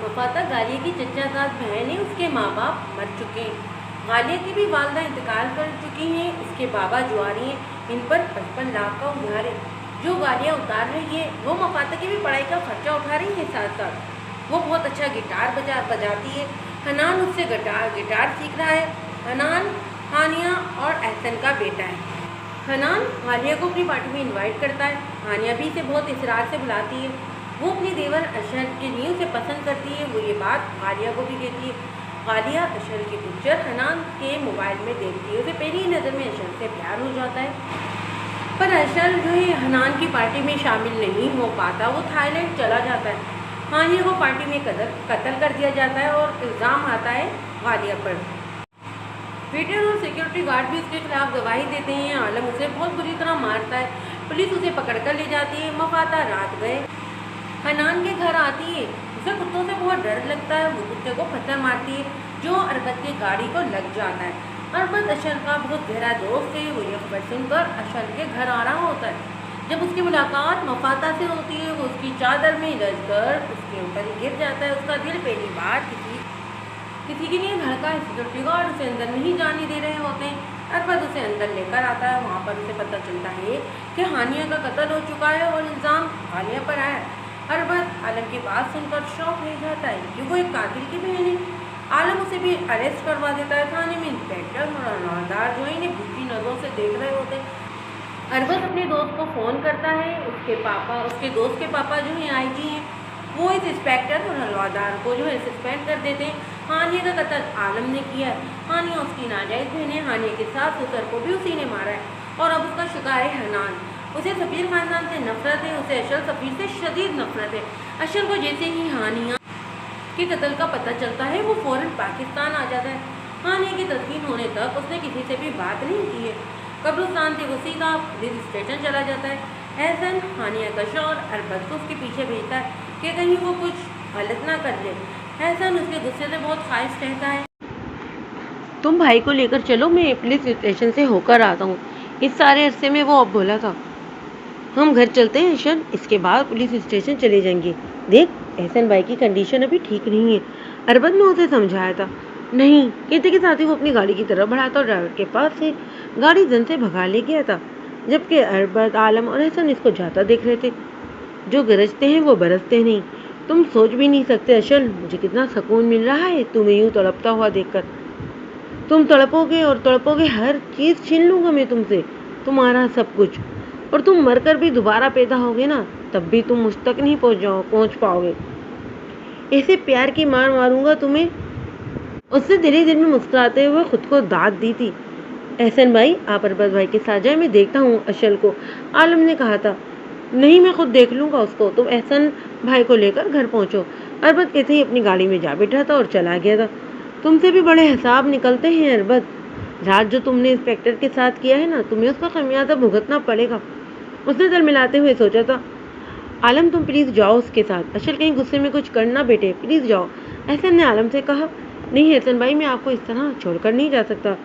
मफाता गालिया की चचाजाद बहन है, उसके माँ बाप मर चुके हैं। गालिया की भी वालदा इंतकाल कर चुकी हैं, उसके बाबा जुआरी हैं। इन पर 55 लाख का उधार है जो गालिया उतार रही है। वो मफाता की भी पढ़ाई का खर्चा उठा रही है। साथ साथ वो बहुत अच्छा गिटार बजाती है। हनान उससे गिटार सीख रहा है। हनान हानिया और एहसन का बेटा है। हनान हानिया को अपनी पार्टी में इनवाइट करता है। हानिया भी इसे बहुत इसरार से बुलाती है। वो अपने देवर अशर के लिए उसे पसंद करती है। वो ये बात गालिया को भी कहती है। गालिया अशर की पिक्चर हनान के मोबाइल में देखती है। उसे पहली नज़र में अशर से प्यार हो जाता है। पर अशर जो है हनान की पार्टी में शामिल नहीं हो पाता। वो थाईलैंड चला जाता है। हानिया को पार्टी में कत्ल कर दिया जाता है और इल्ज़ाम आता है गालिया पर। वेटर और सिक्योरिटी गार्ड भी उसके खिलाफ गवाही देते हैं। आलम उसे बहुत बुरी तरह मारता है। पुलिस उसे पकड़कर ले जाती है। मफाता रात गए हनान के घर आती है। उसे कुत्तों से बहुत डर लगता है। वो कुत्ते को पत्थर मारती है जो अरबत की गाड़ी को लग जाता है। अरबत अशर का बहुत गहरा दोस्त है। वो ये खबर सुनकर अशर के घर आ रहा होता है। जब उसकी मुलाकात मफाता से होती है, वो उसकी चादर में लग कर उसके ऊपर ही गिर जाता है। उसका दिल पहली बार किसी के लिए धड़का है। सिक्योरिटी गार्ड उसे अंदर नहीं जाने दे रहे होते हैं। अरबत उसे अंदर लेकर आता है। वहाँ पर उसे पता चलता है कि हानिया का कत्ल हो चुका है और इल्ज़ाम गालिया पर आया है। अरबत आलम की बात सुनकर शौक रह जाता है कि वो एक कातिल की बहन है। आलम उसे भी अरेस्ट करवा देता है। थाने में इंस्पेक्टर और हवलदार जो इन्हें बुरी नज़रों से देख रहे होते हैं। अरबत अपने दोस्त को फ़ोन करता है। उसके दोस्त के पापा जो हैं आईजी हैं, वो इस इंस्पेक्टर और हवलदार को जो है सस्पेंड कर देते हैं। हानिया का कत्ल आलम ने किया है। हानिया उसकी नाजायज़ बहन है। हानिया के साथ ससुर को भी उसी ने मारा है और अब उसका शिकार है हनान। उसे सफ़ीर ख़ानदान से नफरत है। उसे अशर सफ़ीर से शदीद नफरत है। अशर को जैसे ही हानिया के कत्ल का पता चलता है, वो फ़ौरन पाकिस्तान आ जाता है। हानिया की तदफीन होने तक उसने किसी से भी बात नहीं की है। कब्रिस्तान से वो सीधा पुलिस स्टेशन चला जाता है। एहसन हानिया का शौहर अरबत को उसके पीछे भेजता है कि कहीं वो कुछ गलत ना कर ले। एहसन उसके गुस्से से बहुत ख़ाइश रहता है। तुम भाई को लेकर चलो, मैं पुलिस स्टेशन से होकर आता हूँ। इस सारे अरसे में वो अब बोला था। हम घर चलते हैं अशर, इसके बाद पुलिस स्टेशन चले जाएंगे। देख, एहसन भाई की कंडीशन अभी ठीक नहीं है। अरबत ने उसे समझाया था। नहीं कहते के साथ ही वो अपनी गाड़ी की तरफ बढ़ा था और ड्राइवर के पास से गाड़ी जन से भगा ले गया था। जबकि अरबत आलम और एहसन इसको जाता देख रहे थे। जो गरजते हैं वो बरसते नहीं। तुम सोच भी नहीं सकते अशर, मुझे कितना सुकून मिल रहा है तुम्हें यूँ तड़पता हुआ देखकर। तुम तड़पोगे और तड़पोगे, हर चीज़ छीन लूँगा मैं तुमसे, तुम्हारा सब कुछ। और तुम मरकर भी दोबारा पैदा होगे ना, तब भी तुम मुझ तक नहीं पहुँच पाओगे। ऐसे प्यार की मार मारूंगा तुम्हें। उसने धीरे धीरे में मुस्कुराते हुए खुद को दाद दी थी। एहसन भाई, आप अरबत भाई के साथ जाए, मैं देखता हूँ अशल को, आलम ने कहा था। नहीं, मैं खुद देख लूँगा उसको, तुम एहसन भाई को लेकर घर पहुँचो। अरबत कहते ही अपनी गाड़ी में जा बैठा था और चला गया था। तुमसे भी बड़े हिसाब निकलते हैं अरबत। रात जो तुमने इंस्पेक्टर के साथ किया है ना, तुम्हें उसका खमियाजा भुगतना पड़ेगा। उसने दिल मिलाते हुए सोचा था। आलम, तुम प्लीज़ जाओ उसके साथ। अशल कहीं गुस्से में कुछ करना बेटे, प्लीज़ जाओ, एहसन ने आलम से कहा। नहीं एहसन भाई, मैं आपको इस तरह छोड़कर नहीं जा सकता।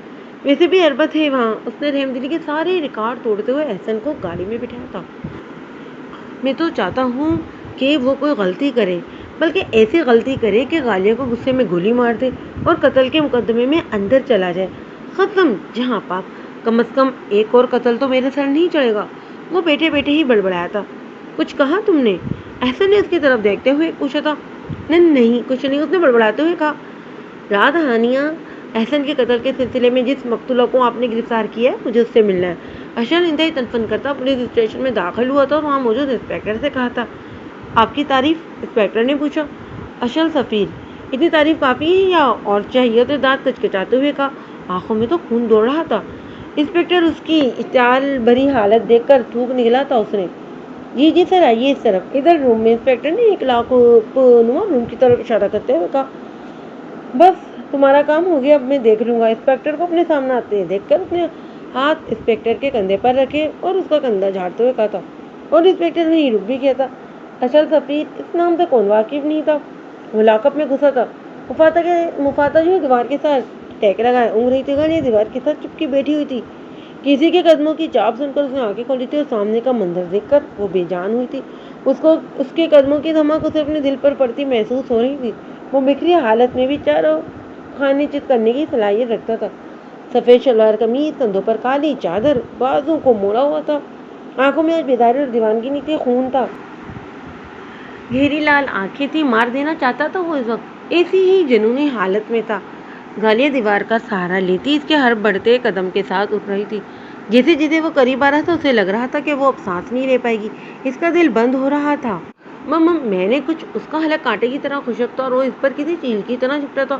वैसे भी अरबत है वहाँ। उसने रहमदिली के सारे रिकॉर्ड तोड़ते हुए एहसन को गाड़ी में बिठाया था। मैं तो चाहता हूँ कि वो कोई गलती करे, बल्कि ऐसी गलती करे कि गालिया को गुस्से में गोली मार दे और कत्ल के मुकदमे में अंदर चला जाए। ख़त्म जहाँ पाक। कम अज़ कम एक और कत्ल तो मेरे सर नहीं चढ़ेगा। वो बैठे बैठे ही बड़बड़ाया था। कुछ कहा तुमने? एहसन ने उसकी तरफ देखते हुए पूछा था। नहीं कुछ नहीं, उसने बड़बड़ाते हुए कहा। रात हानिया एहसन के कत्ल के सिलसिले में जिस मकतूला को आपने गिरफ्तार किया है, मुझे उससे मिलना है। अशर इंतहाई तनफन करता पुलिस स्टेशन में दाखिल हुआ था और वहाँ मौजूद इंस्पेक्टर से कहा था। आपकी तारीफ? इंस्पेक्टर ने पूछा। अशल सफ़ीर, इतनी तारीफ काफ़ी है या और चाहिए? तो दांत कचकचाते हुए कहा। आंखों में तो खून दौड़ रहा था। इंस्पेक्टर उसकी इश्ताल भरी हालत देखकर थूक निकला था उसने। जी जी सर, आइए इस तरफ, इधर रूम में। इंस्पेक्टर ने एक नुमा रूम की तरफ इशारा करते हुए कहा। बस तुम्हारा काम हो गया, अब मैं देख लूँगा। इंस्पेक्टर को अपने सामने आते देखकर उसने हाथ इंस्पेक्टर के कंधे पर रखे और उसका कंधा झाड़ते हुए कहा था। और इंस्पेक्टर वहीं रुक भी गया था। अशल सफ़ीर इस नाम से कौन वाकिफ नहीं था। वो लॉकअप में घुसा था। मुफाता जो है दीवार के साथ टेक लगाए उंगली टिकाने दीवार के साथ चुपकी बैठी हुई थी। किसी के कदमों की चाप सुनकर उसने आंखें खोली थी और सामने का मंजर देखकर वो बेजान हुई थी। اس کے قدموں کی دھمک اسے اپنے دل پر پڑتی محسوس ہو رہی تھی۔ وہ بکھری حالت میں بھی چاروں خانے چت کرنے کی صلاحیت رکھتا تھا۔ سفید شلوار قمیض، کندھوں پر کالی چادر، بازو کو موڑا ہوا تھا، آنکھوں میں آج بیداری اور دیوانگی نہیں تھی، خون تھا۔ گہری لال آنکھیں تھی، مار دینا چاہتا تھا۔ وہ اس وقت ایسی ہی جنونی حالت میں تھا۔ گالیاں دیوار کا سہارا لیتی اس کے ہر بڑھتے قدم کے ساتھ اٹھ رہی تھی۔ جیسے جیسے وہ قریب آ رہا تھا اسے لگ رہا تھا کہ وہ اب سانس نہیں لے پائے گی، اس کا دل بند ہو رہا تھا۔ میں نے کچھ اس کا حلق کانٹے کی طرح خشک تھا اور وہ اس پر کسی چیل کی طرح چپٹا تھا،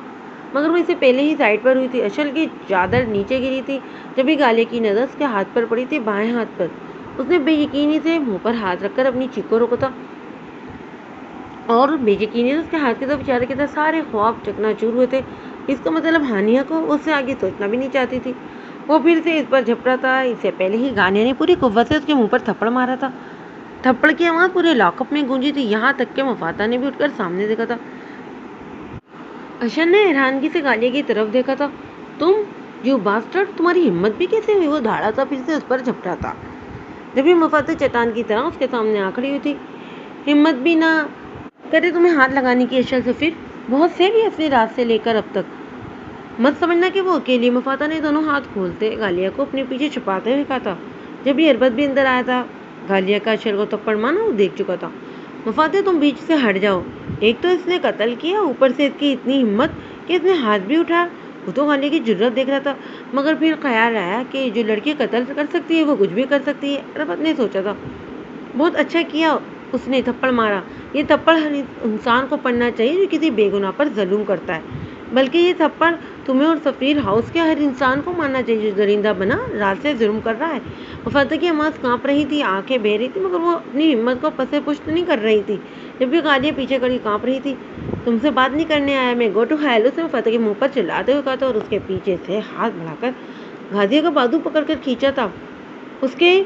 مگر وہ اسے پہلے ہی سائڈ پر ہوئی تھی۔ اشل کی چادر نیچے گری تھی جبھی گالیہ کی نظر اس کے ہاتھ پر پڑی تھی، بائیں ہاتھ پر۔ اس نے بے یقینی سے منہ پر ہاتھ رکھ کر اپنی چیخ کو روکا تھا اور بے یقینی سے اس کے ہاتھ کی طرف اشارہ کیا تھا۔ سارے خواب چکنا چور ہوئے تھے۔ اس کا مطلب ہانیہ کو اس سے آگے سوچنا بھی نہیں چاہتی تھی۔ وہ پھر سے اس پر جھپٹا تھا۔ اس سے پہلے ہی گالیہ نے پوری قوت سے اس کے منہ پر تھپڑ مارا تھا۔ تھپڑ کی آواز پورے لاک اپ میں گونجی تھی، یہاں تک کہ مفاتحہ نے بھی اٹھ کر سامنے دیکھا تھا۔ اشل نے حیرانگی سے گالیہ کی طرف دیکھا تھا۔ تم یو باسٹرڈ، تمہاری ہمت بھی کیسے ہوئی؟ وہ دھاڑا تھا، پھر سے اس پر جھپٹا تھا جبھی مفاتحہ چٹان کی طرح اس کے سامنے آ کھڑی ہوئی تھی۔ ہمت بھی نہ کرے تمہیں ہاتھ لگانے کی اشل سے، پھر بہت سے بھی اپنی رات سے لے کر اب تک۔ مت سمجھنا کہ وہ اکیلی۔ مفاتحہ نے دونوں ہاتھ کھولتے گالیہ کو اپنے پیچھے چھپاتے ہوئے کہا تھا۔ جب یہ اربد بھی اندر آیا تھا، گالیہ کا اشل کو تھپڑ مارنا وہ دیکھ چکا تھا۔ مفاتحہ تم بیچ سے ہٹ جاؤ، ایک تو اس نے قتل کیا، اوپر سے اس کی اتنی ہمت کہ اس نے ہاتھ بھی اٹھایا۔ وہ تو گالیہ کی جرات دیکھ رہا تھا، مگر پھر خیال آیا کہ جو لڑکی قتل کر سکتی ہے وہ کچھ بھی کر سکتی ہے۔ اربد نے سوچا تھا، بہت اچھا کیا اس نے تھپڑ مارا، یہ تھپڑ ہر انسان کو پڑنا چاہیے جو کسی بے گناہ پر ظلم کرتا ہے، بلکہ یہ تھپڑ تمہیں اور سفیر ہاؤس کے ہر انسان کو مارنا چاہیے جو درندہ بنا رات سے ظلم کر رہا ہے۔ مفاتحہ کی آواز کانپ رہی تھی، آنکھیں بہہ رہی تھی، مگر وہ اپنی ہمت کو پسے پشت نہیں کر رہی تھی۔ جبکہ گالیہ پیچھے کھڑی کانپ رہی تھی۔ تم سے بات نہیں کرنے آیا میں، گو ٹو ہیل، اس نے مفاتحہ کے منہ پر چلاتے ہوئے کہا تھا اور اس کے پیچھے سے ہاتھ بڑھا کر گالیہ کا بازو پکڑ کر کھینچا تھا۔ اس کے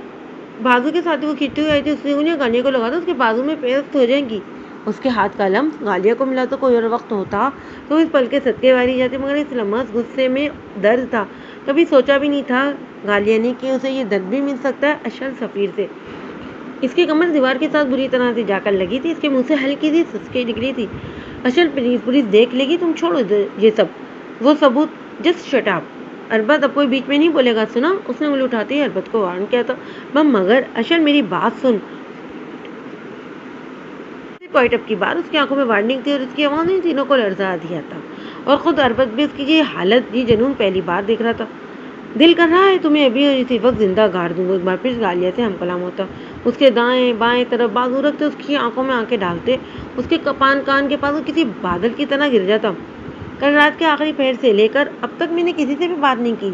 بازو کے ساتھ وہ کھینچتی ہوئی آئی تھی، اس نے انہیں گالیہ کو لگا تھا، اس کے بازو میں پیست ہو جائیں گی۔ اس کے ہاتھ کا لمس گالیہ کو ملا تو کوئی اور وقت ہوتا تو اس پل کے صدقے واری جاتی، مگر اس لمس غصے میں درد تھا۔ کبھی سوچا بھی نہیں تھا گالیہ نے کہ اسے یہ درد بھی مل سکتا ہے اشل سفیر سے۔ اس کی کمر دیوار کے ساتھ بری طرح سے جا کر لگی تھی، اس کے منہ سے ہلکی سی سسکی نکلی تھی۔ اشل پولیس دیکھ لے گی، تم چھوڑو یہ سب، وہ ثبوت، جسٹ شٹ اپ۔ اربد اب کوئی بیچ میں نہیں بولے گا، سنا؟ اس نے انگلی اٹھاتے ہی اربد کو وارن کیا تھا۔ مگر اشل میری بات سن۔ کوئٹ اپ کی بات، اس کی آنکھوں میں وارننگ تھی اور اس کی آواز نے تینوں کو لرزا دیا تھا، اور خود اربد بھی اس کی یہ حالت، یہ جنون پہلی بار دیکھ رہا تھا۔ دل کر رہا ہے تمہیں ابھی اور اسی وقت زندہ گاڑ دوں۔ ایک بار پھر گالیہ سے ہم کلام ہوتا، اس کے دائیں بائیں طرف بازو رکھتے، اس کی آنکھوں میں آنکھیں ڈالتے، اس کے کان کے پاس وہ کسی بادل کی طرح گر جاتا۔ کل رات کے آخری پہر سے لے کر اب تک میں نے کسی سے بھی بات نہیں کی،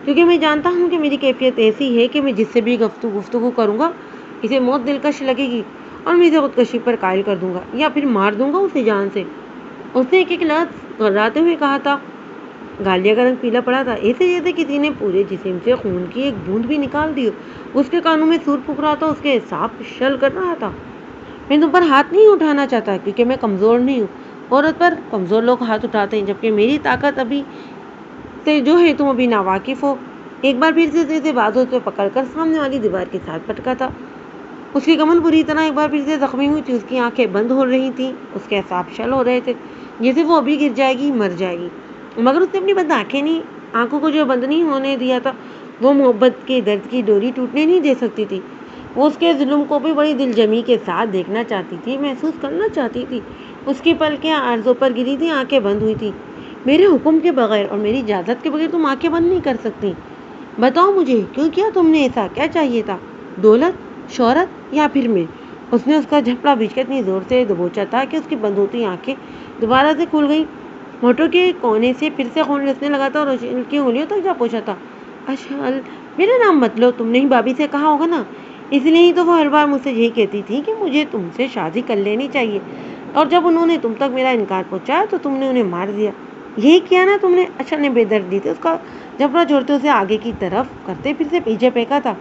کیونکہ میں جانتا ہوں کہ میری کیفیت ایسی ہے کہ میں جس سے بھی گفتگو کروں گا اسے موت دلکش لگے گی اور میں اسے خودکشی پر قائل کر دوں گا یا پھر مار دوں گا اسے جان سے۔ اس نے ایک لفظ غراتے ہوئے کہا تھا۔ گالیہ کا رنگ پیلا پڑا تھا، ایسے جیسے کسی نے پورے جسم سے خون کی ایک بوند بھی نکال دی ہو۔ اس کے کانوں میں سور پھونک رہا تھا، اس کے اعصاب شل کر رہا تھا۔ میں تم پر ہاتھ نہیں اٹھانا چاہتا کیونکہ میں کمزور نہیں ہوں، عورت پر کمزور لوگ ہاتھ اٹھاتے ہیں، جبکہ میری طاقت ابھی سے جو ہے تم ابھی ناواقف ہو۔ ایک بار پھر سے اسے بازو سے پکڑ کر سامنے والی دیوار کے ساتھ پٹکا تھا۔ اس کی کمر بری طرح ایک بار پھر سے زخمی ہوئی تھی، اس کی آنکھیں بند ہو رہی تھیں، اس کے اعصاب شل ہو رہے تھے جیسے وہ ابھی گر جائے گی، مر جائے گی، مگر اس نے اپنی بند آنکھوں کو جو بند نہیں ہونے دیا تھا وہ محبت کے درد کی ڈوری ٹوٹنے نہیں دے سکتی تھی۔ وہ اس کے ظلم کو بھی بڑی دل جمی کے ساتھ دیکھنا چاہتی تھی، محسوس کرنا چاہتی تھی۔ اس کی پلکیں عارضوں پر گری تھی، آنکھیں بند ہوئی تھی۔ میرے حکم کے بغیر اور میری اجازت کے بغیر تم آنکھیں بند نہیں کر سکتی۔ بتاؤ مجھے کیوں کیا تم نے ایسا؟ کیا چاہیے تھا؟ دولت، شہرت یا پھر میں؟ اس نے اس کا جھپڑا بیچ کے اتنی زور سے دبوچا تھا کہ اس کی بند ہوتی آنکھیں دوبارہ سے کھل گئیں۔ ہونٹوں کے کونے سے پھر سے خون رسنے لگا تھا اور اشل کی انگلیوں تک جا پہنچا تھا۔ اشل، میرا نام مت لو، تم نے ہی بھابھی سے کہا ہوگا نا، اس لیے ہی تو وہ ہر بار مجھ سے یہی کہتی تھی کہ مجھے تم سے شادی کر لینی چاہیے، اور جب انہوں نے تم تک میرا انکار پہنچایا تو تم نے انہیں مار دیا۔ یہی کیا نا تم نے؟ اشل نے بے دردی سے اس کا جھپڑا چھوڑتے اسے آگے کی طرف کرتے پھر سے پیچھے پھینکا تھا۔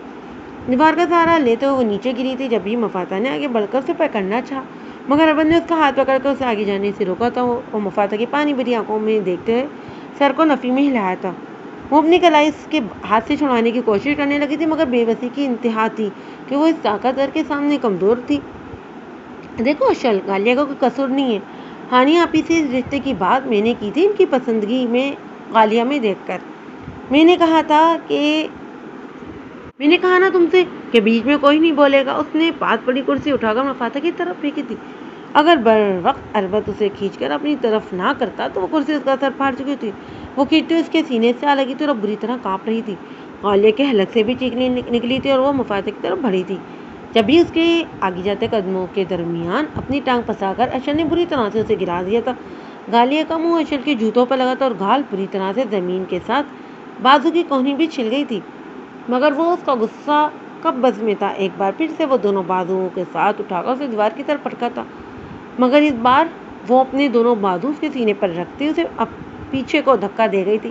دیوار کا سہارا لیتے ہوئے وہ نیچے گری تھی جب بھی مفاتحہ نے آگے بڑھ کر اسے پکڑنا چاہا، مگر اربد نے اس کا ہاتھ پکڑ کر اسے آگے جانے سے روکا تھا۔ وہ مفاتحہ کی پانی بھری آنکھوں میں دیکھتے ہوئے سر کو نفی میں ہلایا تھا۔ وہ اپنی کلائی اس کے ہاتھ سے چھڑانے کی کوشش کرنے لگی تھی، مگر بے بسی کی انتہا تھی کہ وہ اس طاقتور کے سامنے کمزور تھی۔ دیکھو اشل، غالیہ کا کوئی قصور نہیں ہے، ہانیہ آپی سے اس رشتے کی بات میں نے کی تھی ان کی پسندگی میں غالیہ میں دیکھ کر۔ میں نے کہا نا تم سے کہ بیچ میں کوئی نہیں بولے گا۔ اس نے پاس پڑی کرسی اٹھا کر مفاتح کی طرف پھینکی تھی۔ اگر بر وقت اربت اسے کھینچ کر اپنی طرف نہ کرتا تو وہ کرسی اس کا سر پھاڑ چکی تھی۔ وہ کھینچتے اس کے سینے سے آ لگی تھی اور اب بری طرح کانپ رہی تھی۔ غالیہ کے حلق سے بھی چیخ نکلی تھی اور وہ مفاتح کی طرف بڑھی تھی۔ جب بھی اس کے آگے جاتے قدموں کے درمیان اپنی ٹانگ پھنسا کر اشل نے بری طرح سے اسے گرا دیا تھا۔ غالیہ کا منہ اشل کے جوتوں پر لگا تھا اور گھال بری طرح سے زمین کے ساتھ بازو کی کوہنی بھی چھل گئی تھی، مگر وہ اس کا غصہ کب بس میں تھا۔ ایک بار پھر سے وہ دونوں بازوؤں کے ساتھ اٹھا کر اسے دیوار کی طرف پٹکا تھا، مگر اس بار وہ اپنے دونوں بازو اس کے سینے پر رکھتے اسے پیچھے کو دھکا دے گئی تھی،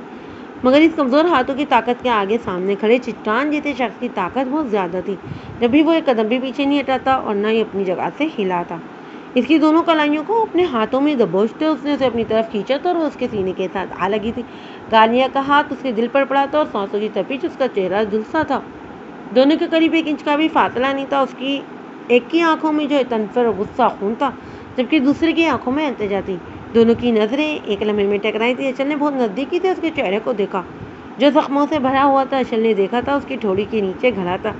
مگر اس کمزور ہاتھوں کی طاقت کے آگے سامنے کھڑے چٹان جیسے شخص کی طاقت بہت زیادہ تھی۔ جب بھی وہ ایک قدم بھی پیچھے نہیں ہٹاتا اور نہ ہی اپنی جگہ سے ہلا تھا۔ اس کی دونوں کلائیوں کو اپنے ہاتھوں میں دبوچتے اس نے اسے اپنی طرف کھینچا تھا اور وہ اس کے سینے کے ساتھ آ لگی تھی۔ غالیہ کا ہاتھ اس کے دل پر پڑا تھا اور سانسوں کی تپش اس کا چہرہ جھلسا تھا۔ دونوں کے قریب 1 انچ کا بھی فاصلہ نہیں تھا۔ اس کی ایک کی آنکھوں میں جو تنفر اور غصہ خون تھا، جبکہ دوسرے کی آنکھوں میں التجا تھی۔ دونوں کی نظریں ایک لمحے میں ٹکرائی تھی۔ اشل نے بہت نزدیکی سے اس کے چہرے کو دیکھا جو زخموں سے بھرا ہوا تھا۔ اشل نے دیکھا تھا اس کی ٹھوڑی کے نیچے گھڑا تھا،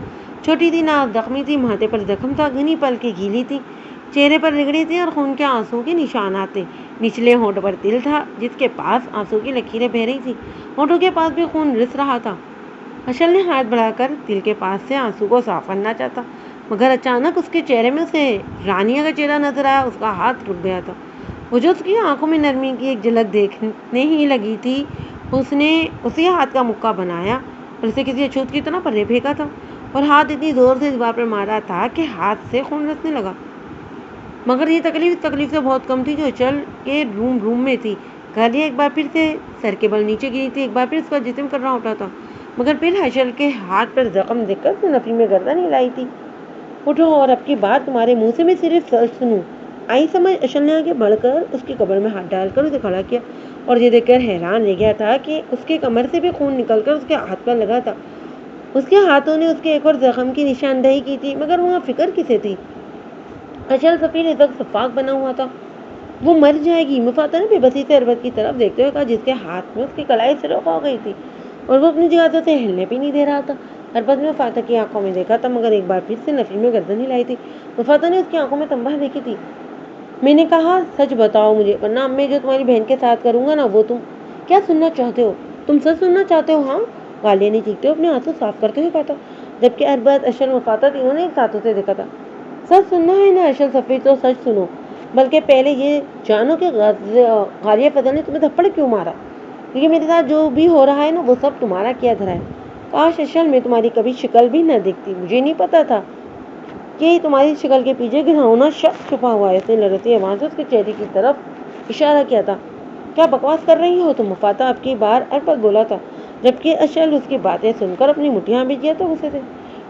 چھوٹی سی ناک زخمی تھی، ماتھے پر زخم تھا، گھنی پلکیں گیلی تھی، چہرے پر رگڑی تھی اور خون کے آنسو کے نشانات تھے۔ نچلے ہونٹ پر تل تھا جس کے پاس آنسو کی لکیریں بہہ رہی تھی، ہونٹوں کے پاس بھی خون رس رہا تھا۔ اشل نے ہاتھ بڑھا کر تل کے پاس سے آنسو کو صاف کرنا چاہتا، مگر اچانک اس کے چہرے میں اسے رانیہ کا چہرہ نظر آیا۔ اس کا ہاتھ رک گیا تھا۔ وہ جو اس کی آنکھوں میں نرمی کی ایک جھلک دیکھنے ہی لگی تھی، اس نے اسی ہاتھ کا مکہ بنایا اور اسے کسی اچھوت کی طرح پرے پھینکا تھا، اور ہاتھ اتنی زور سے دیوار پر مارا تھا کہ ہاتھ سے خون رسنے لگا۔ مگر یہ تکلیف اس تکلیف سے بہت کم تھی جو اشل کے روم میں تھی۔ غالیہ ایک بار پھر سے سر کے بل نیچے گری تھی، ایک بار پھر اس کا جسم کرنا اٹھا تھا، مگر پھر اشل کے ہاتھ پر زخم دیکھ کر اس نے نفی میں گردن ہلائی تھی۔ اٹھو اور اب کی بات تمہارے منہ سے میں صرف سچ سنوں۔ آئی سمجھ؟ اشل نے آگے بڑھ کر اس کی کمر میں ہاتھ ڈال کر اسے کھڑا کیا اور یہ دیکھ کر حیران رہ گیا تھا کہ اس کے کمر سے بھی خون نکل کر اس کے ہاتھ پر لگا تھا۔ اس کے ہاتھوں نے اس کے ایک اور زخم کی نشاندہی کی تھی، مگر وہاں فکر کسے تھی؟ اشل سفیر اس وقت شفاق بنا ہوا تھا۔ وہ مر جائے گی، مفاتح نے بے بسی سے اربت کی طرف دیکھتے ہوئے کہا جس کے ہاتھ میں اس کی کلائی سرخ ہو گئی تھی اور وہ اپنی جگہ سے اسے ہلنے بھی نہیں دے رہا تھا۔ اربت نے مفاتح کی آنکھوں میں دیکھا تھا، مگر ایک بار پھر سے نفی میں گردن ہلائی تھی۔ مفاتح نے اس کی آنکھوں میں تنباہ دیکھی تھی۔ میں نے کہا سچ بتاؤ مجھے، ورنہ اب میں جو تمہاری بہن کے ساتھ کروں گا نا وہ تم کیا سننا چاہتے ہو؟ تم سچ سننا چاہتے ہو؟ ہاں، غالیہ نے چیختے ہوئے اپنے آنسو صاف کرتے ہوئے کہا تھا، جبکہ اربت، اشل، مفاتح تینوں نے ایک ساتھ اسے دیکھا تھا۔ سچ سننا ہے نا اشل سفیر، تو سچ سنو، بلکہ پہلے یہ جانو کہ غالیہ فضل نے تمہیں تھپڑ کیوں مارا، کیونکہ میرے ساتھ جو بھی ہو رہا ہے نا وہ سب تمہارا کیا دھرا ہے۔ کاش اشل میں تمہاری کبھی شکل بھی نہ دیکھتی، مجھے نہیں پتا تھا کہ تمہاری شکل کے پیچھے گھناؤنا شخص چھپا ہوا ہے۔ اس نے لرزتی آواز سے اس کے چہرے کی طرف اشارہ کیا تھا۔ کیا بکواس کر رہی ہو تم؟ مفاتح اب کی بار اربت بولا تھا، جبکہ اشل اس کی باتیں سن کر اپنی مٹھیاں بھیج گیا تو غصے سے۔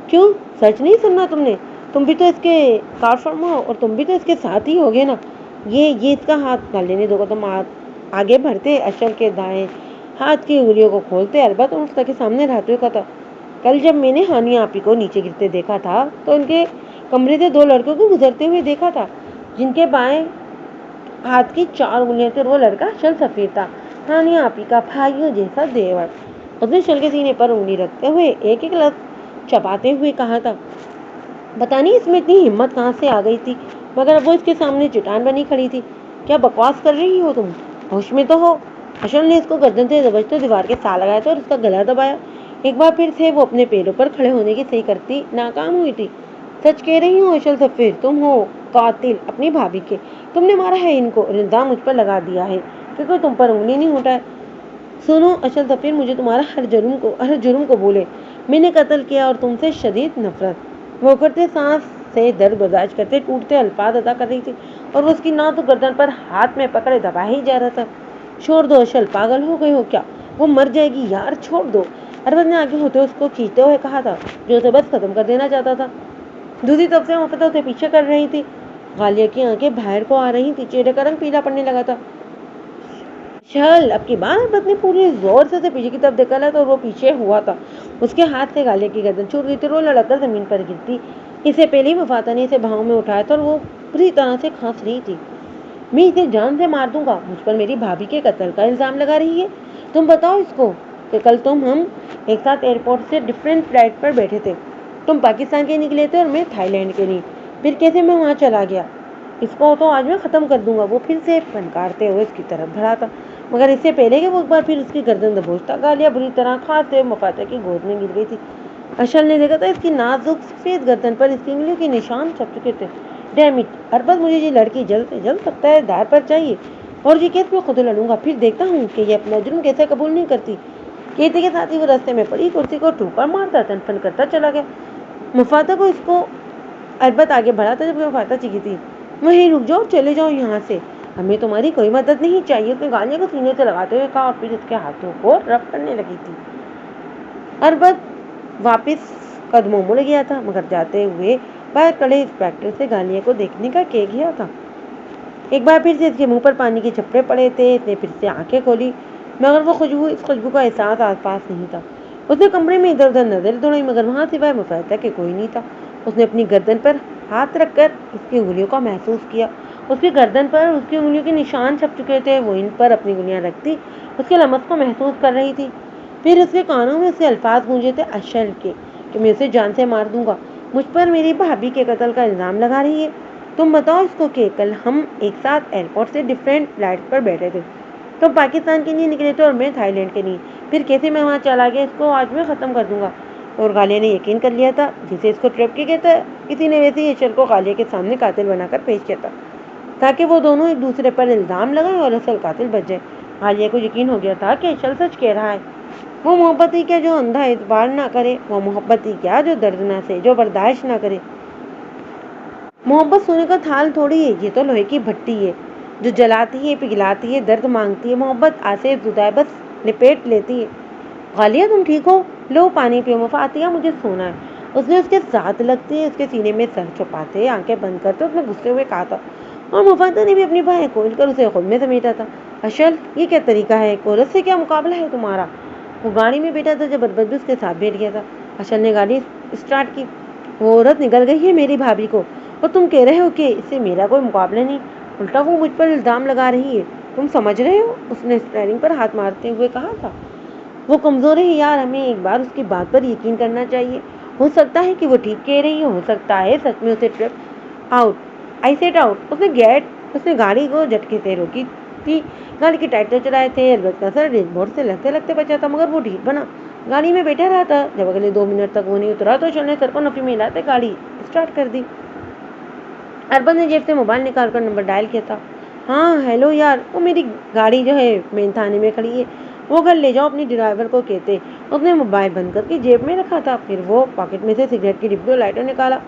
کیوں سچ نہیں سننا تم نے؟ تم بھی تو اس کے کار فرما ہو اور تم بھی تو اس کے ساتھ ہی ہوگے نا۔ یہ اس کا ہاتھ، غالیہ نے 2 قدم آگے بڑھتے اشل کے دائیں ہاتھ کی انگلیوں کو کھولتے اربت اور مفاتح کے سامنے رہتے ہوئے کہا تھا، کل جب میں نے ہانیہ آپی کو نیچے گرتے دیکھا تھا تو ان کے کمرے سے 2 لڑکوں کو گزرتے ہوئے دیکھا تھا جن کے بائیں ہاتھ کی 4 انگلیاں تھیں، اور وہ لڑکا اشل سفیر تھا، ہانیہ آپی کا بھائیوں جیسا دیور۔ اس نے اشل کے سینے پر انگلی رکھتے ہوئے ایک ایک لفظ چباتے ہوئے کہا تھا، پتا نہیں اس میں اتنی ہمت کہاں سے آ گئی تھی، مگر اب وہ اس کے سامنے چٹان بنی کھڑی تھی۔ کیا بکواس کر رہی ہو تم؟ ہوش میں تو ہو؟ اشل نے اس کو گردن سے دبوچتے دیوار کے ساتھ لگایا تھا اور اس کا گلا دبایا۔ ایک بار پھر سے وہ اپنے پیروں پر کھڑے ہونے کی صحیح کرتی ناکام ہوئی تھی۔ سچ کہہ رہی ہوں اشل سفیر، تم ہو قاتل اپنی بھابھی کے، تم نے مارا ہے ان کو اور الزام مجھ پر لگا دیا ہے کیونکہ تم پر انگلی نہیں اٹھائے۔ سنو اشل سفیر، مجھے تمہارا ہر جرم کو بولے، میں نے قتل کیا اور تم سے شدید نفرت۔ وہ کرتے سانس سے درد برداشت کرتے ٹوٹتے الفاظ ادا کر رہی تھی اور وہ اس کی نازک گردن پر ہاتھ میں پکڑے دبا ہی جا رہا تھا۔ چھوڑ دو اشل، پاگل ہو گئے ہو کیا؟ وہ مر جائے گی یار، چھوڑ دو۔ اربت نے آگے ہوتے اس کو کھینچتے ہوئے کہا تھا جو اسے بس ختم کر دینا چاہتا تھا۔ دوسری طرف سے مفاتح اسے پیچھے کر رہی تھی۔ غالیہ کی آنکھیں باہر کو آ رہی تھی، چہرے کا رنگ پیلا پڑنے لگا تھا۔ اشل، اب کی بار اربت نے پورے زور سے اسے پیچھے کی طرف دھکیلا تھا اور وہ پیچھے ہوا تھا۔ اس کے ہاتھ سے غالیہ کی گردن چھوٹ گئی تھی اور وہ لڑک کر زمین پر گرتی۔ اس سے پہلے ہی مفاتح نے اسے بھاؤں میں اٹھایا تھا اور وہ बुरी तरह से खांस रही थी। मैं इसे जान से मार दूंगा, मुझ पर मेरी भाभी के कत्ल का इल्जाम लगा रही है। तुम बताओ इसको कि कल हम एक साथ एयरपोर्ट से डिफरेंट फ्लाइट पर बैठे थे। तुम पाकिस्तान के निकले थे और मैं थाईलैंड के नहीं। फिर कैसे मैं वहाँ चला गया? इसको तो आज मैं ख़त्म कर दूंगा। वो फिर से फनकारते हुए उसकी तरफ बढ़ा था, मगर इससे पहले कि वो एक बार फिर उसकी गर्दन दबोचता, गालियाँ बुरी तरह खाते हुए मुफाता की गोद में गिर गई थी। अशल ने देखा था इसकी नाजुक सफ़ेद गर्दन पर इसकी उंगलियों के निशान छप चुके थे। डैम इट, अरबत मुझे ये लड़की जल्द से जल्द सकता है दार पर चाहिए और ये केस में खुद लड़ूंगा। फिर देखता हूँ कि ये अपना जुर्म कैसे कबूल नहीं करती। कहते के साथ ही वो रास्ते में पड़ी कुर्सी को ठोकर मारता तनफन करता चला गया। मुफाता को इसको अरबत आगे बढ़ा था जब मुफाता चीखी थी, वहीं रुक जाओ, चले जाओ यहाँ से, हमें तुम्हारी कोई मदद नहीं चाहिए। उसने गालियाँ को सीने से लगाते हुए कहा और फिर उसके हाथों को रफ करने लगी थी। अरबत वापस कदमों मुड़ गया था, मगर जाते हुए बाहर खड़े इंस्पेक्टर से गालियाँ को देखने का कह गया था। एक बार फिर से इसके मुंह पर पानी के छप्पे पड़े थे। इसने फिर से आंखें खोली, मगर वो इस खुशबू का एहसास आसपास नहीं था। उसने कमरे में इधर उधर नजर दौड़ाई, मगर वहाँ सिवाय मुफाता के कोई नहीं था। उसने अपनी गर्दन पर हाथ रखकर उसकी उंगलियों का महसूस किया। उसकी गर्दन पर उसकी उंगलियों के निशान छप चुके थे। वो इन पर अपनी उंगलियां रखती उसके लमस को महसूस कर रही थी। फिर उसके कानों में उसके अल्फाज गूंजे थे अशल के कि मैं उसे जान से मार दूंगा, मुझ पर मेरी भाभी के कत्ल का इल्जाम लगा रही है। तुम बताओ इसको कि कल हम एक साथ एयरपोर्ट से डिफरेंट फ्लाइट पर बैठे थे। तुम पाकिस्तान के लिए निकले थे और मैं थाईलैंड के लिए। फिर कैसे मैं वहाँ चला गया, इसको आज मैं ख़त्म कर दूंगा। और गालिया ने यकीन कर लिया था, जिसे इसको ट्रैप किया कहता है, किसी ने वैसे ही अशल को गालिया के सामने कातिल बनाकर पेश किया था, ताकि वो दोनों एक दूसरे पर इल्ज़ाम लगाएं और असल कातिल बच जाए। गालिया को यकीन हो गया था कि अशल सच कह रहा है। वो मोहब्बत ही क्या जो अंधा एतबार ना करे, वो मोहब्बत ही क्या जो दर्द ना से, जो बर्दाश्त ना करे। मोहब्बत सोने का थाल थोड़ी है, ये तो लोहे की भट्टी है जो जलाती है, पिघलाती है, दर्द मांगती है। मोहब्बत आसिफ जुदा बस लिपेट लेती है। गालिया तुम ठीक हो? लो पानी पियो। मुफातिया मुझे सोना है। उसने उसके साथ लगते उसके सीने में सर छुपाते आंखें बंद करते उसने गुस्से हुए कहा था, और मुफाता ने भी अपनी बाहें खोलकर उसे खुद में समेटा था। अशल ये क्या तरीका है, एक औरत से क्या मुकाबला है तुम्हारा? वो गाड़ी में बैठा था जब अरबत भी उसके साथ बैठ गया था। अशल ने गाड़ी स्टार्ट की। वो औरत निकल गई है मेरी भाभी को, और तुम कह रहे हो कि इससे मेरा कोई मुकाबला नहीं, उल्टा वो मुझ पर इल्ज़ाम लगा रही है। तुम समझ रहे हो? उसने स्टेयरिंग पर हाथ मारते हुए कहा था। वो कमज़ोर है यार, हमें एक बार उसकी बात पर यकीन करना चाहिए। हो सकता है कि वो ठीक कह रही हो सकता है सच में उसे trip out I set out. उसने गाड़ी को झटके से रोकी थी। गाड़ी के टायर चलाए थे। अरबत का सर डैशबोर्ड से लगते लगते बचा था, मगर वो ढीठ बना गाड़ी में बैठा रहा था। जब अगले 2 मिनट तक वो नहीं उतरा तो अशल ने सर को नफी में हिलाते गाड़ी स्टार्ट कर दी। अरबत ने जेब से मोबाइल निकाल कर नंबर डायल किया था। हाँ हेलो यार, वो मेरी गाड़ी जो है मेन थाने में खड़ी है, वो घर ले जाओ अपनी ड्राइवर को कहते। उसने मोबाइल बंद करके जेब में रखा था। फिर वो पॉकेट में से सिगरेट की डिब्बी और लाइटर निकाला।